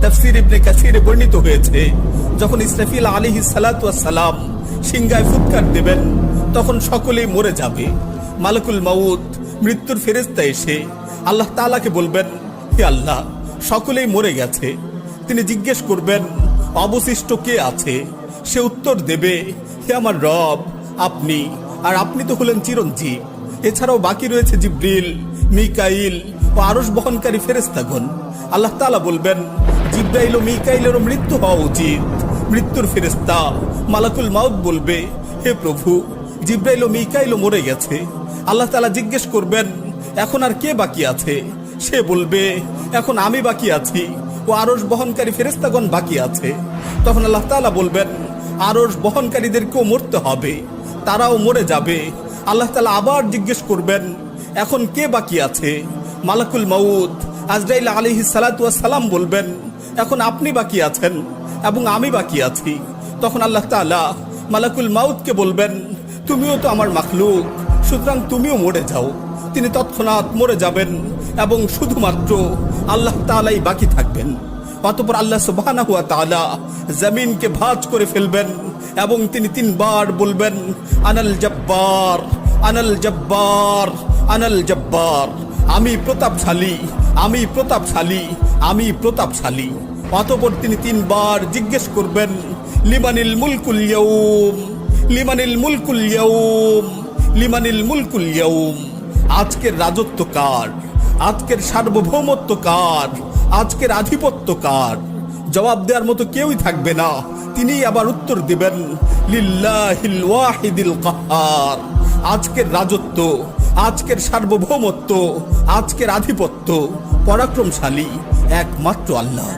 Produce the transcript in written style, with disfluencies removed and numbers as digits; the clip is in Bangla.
তাফসীর ইবনে কাসিরে বর্ণিত হয়েছে, যখন ইসরাফিল আলাইহিস সালাতু ওয়াস সালাম সিংহায় ফুৎকার দেবেন তখন সকলেই মরে যাবে। মালাকুল মাউত মৃত্যুর ফেরেশতা এসে আল্লাহ তাআলাকে বলবেন, হে আল্লাহ, সকলেই মরে গেছে। তিনি জিজ্ঞেস করবেন, অবশিষ্ট কে আছে? সে উত্তর দেবে, হে আমার রব, আপনি, আর আপনি তো হলেন চিরঞ্জীব। এছাড়াও বাকি রয়েছে জিবরিল, মিকাইল ও আরশ বহনকারী ফেরেশতাগণ। আল্লাহ তাআলা বলবেন, জিবরাইল ও মিকাইলেরও মৃত্যু হওয়া উচিত। মৃত্যুর ফেরেশতা মালাকুল মাউত বলবে, হে প্রভু, জিবরাইল ও মিকাইলও মরে গেছে। আল্লাহ তাআলা জিজ্ঞেস করবেন, এখন আর কে বাকি আছে? সে বলবে, এখন আমি বাকি আছি ও আরশ বহনকারী ফেরেশতাগণ বাকি আছে। তখন আল্লাহ তাআলা বলবেন, আরশ বহনকারীদেরকেও মরতে হবে, তারাও মরে যাবে। আল্লাহ তাআলা আবার জিজ্ঞেস করবেন, এখন কে বাকি আছে? মালাকুল মাউত আজরাইল আলাইহিস সালাতু ওয়াস সালাম বলবেন, এখন আপনি বাকি আছেন এবং আমি বাকি আছি। তখন আল্লাহ তাআলা মালাকুল মাউতকে বলবেন, তুমিও তো আমার মাখলুক, সুতরাং তুমিও মরে যাও। তিনি তৎক্ষণাৎ মরে যাবেন এবং শুধুমাত্র আল্লাহ তাআলাই বাকি থাকবেন। অতঃপর আল্লাহ সুবহানাহু ওয়া তাআলা জমিনকে ভাঁজ করে ফেলবেন এবং তিনি তিনবার বলবেন, আনাল জব্বার, আনাল জব্বার, আনাল জব্বার। আমি প্রতাপশালী, আমি প্রতাপশালী, আমি প্রতাপশালী। অতঃপর তিনি তিনবার জিজ্ঞেস করবেন, লিমানিল মুলকুল ইয়াউম, লিমানিল মুলকুল ইয়াউম, লিমানিল মুলকুল ইয়াউম। আজকের রাজত্ব কার? আজকের সার্বভৌমত্ব কার? আজকের আধিপত্য কার? জবাব দেওয়ার মতো কেউই থাকবে না। তিনি আবার উত্তর দিবেন, লিল্লাহিল ওয়াহিদিল কাহ্হার। আজকের রাজত্ব, আজকের সার্বভৌমত্ব, আজকের আধিপত্য, পরাক্রমশালী একমাত্র আল্লাহ।